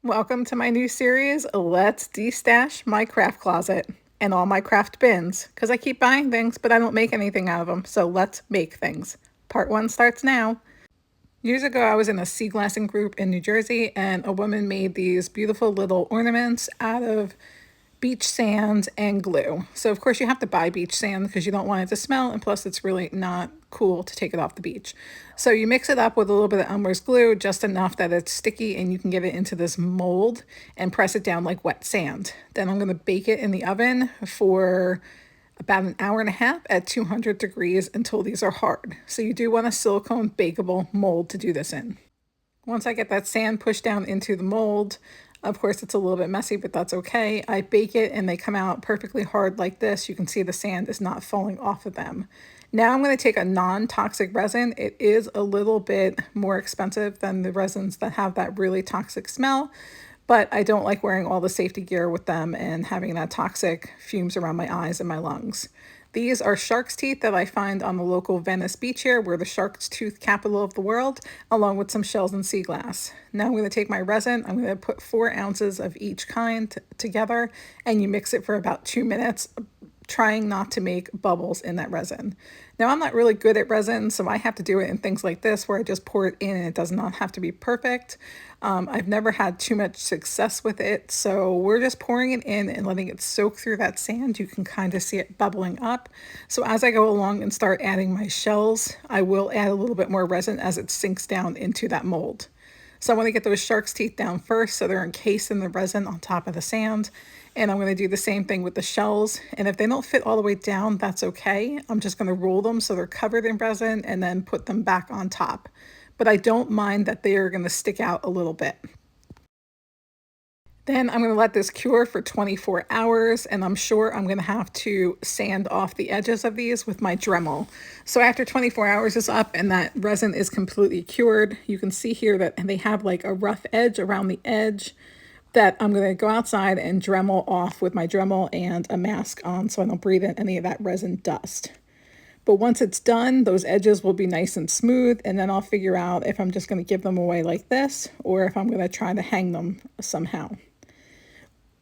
Welcome to my new series, Let's Destash My Craft Closet and all my craft bins, because I keep buying things, but I don't make anything out of them, so let's make things. Part 1 starts now. Years ago, I was in a sea glassing group in New Jersey, and a woman made these beautiful little ornaments out of beach sand and glue. So of course you have to buy beach sand because you don't want it to smell, and plus it's really not cool to take it off the beach. So you mix it up with a little bit of Elmer's glue, just enough that it's sticky, and you can get it into this mold and press it down like wet sand. Then I'm going to bake it in the oven for about an hour and a half at 200 degrees until these are hard. So you do want a silicone bakeable mold to do this in. Once I get that sand pushed down into the mold, of course it's a little bit messy, but that's okay. I bake it and they come out perfectly hard like this. You can see the sand is not falling off of them. Now I'm going to take a non-toxic resin. It is a little bit more expensive than the resins that have that really toxic smell, but I don't like wearing all the safety gear with them and having that toxic fumes around my eyes and my lungs. These are shark's teeth that I find on the local Venice beach here. We're the shark's tooth capital of the world, along with some shells and sea glass. Now I'm going to take my resin. I'm going to put 4 ounces of each kind together, and you mix it for about 2 minutes, trying not to make bubbles in that resin. Now I'm not really good at resin, so I have to do it in things like this where I just pour it in and it does not have to be perfect. I've never had too much success with it, so we're just pouring it in and letting it soak through that sand. You can kind of see it bubbling up. So as I go along and start adding my shells, I will add a little bit more resin as it sinks down into that mold. So I want to get those shark's teeth down first so they're encased in the resin on top of the sand. And I'm going to do the same thing with the shells. And if they don't fit all the way down, that's okay. I'm just going to roll them so they're covered in resin and then put them back on top. But I don't mind that they are going to stick out a little bit. Then I'm going to let this cure for 24 hours, and I'm sure I'm going to have to sand off the edges of these with my Dremel. So after 24 hours is up and that resin is completely cured, you can see here that they have like a rough edge around the edge that I'm going to go outside and Dremel off with my Dremel and a mask on so I don't breathe in any of that resin dust. But once it's done, those edges will be nice and smooth, and then I'll figure out if I'm just going to give them away like this or if I'm going to try to hang them somehow.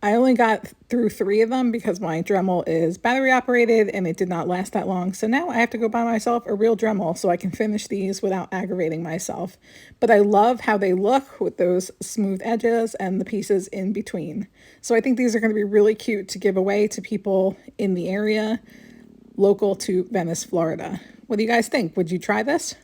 I only got through 3 of them because my Dremel is battery operated and it did not last that long. So now I have to go buy myself a real Dremel so I can finish these without aggravating myself. But I love how they look with those smooth edges and the pieces in between. So I think these are going to be really cute to give away to people in the area local to Venice, Florida. What do you guys think? Would you try this?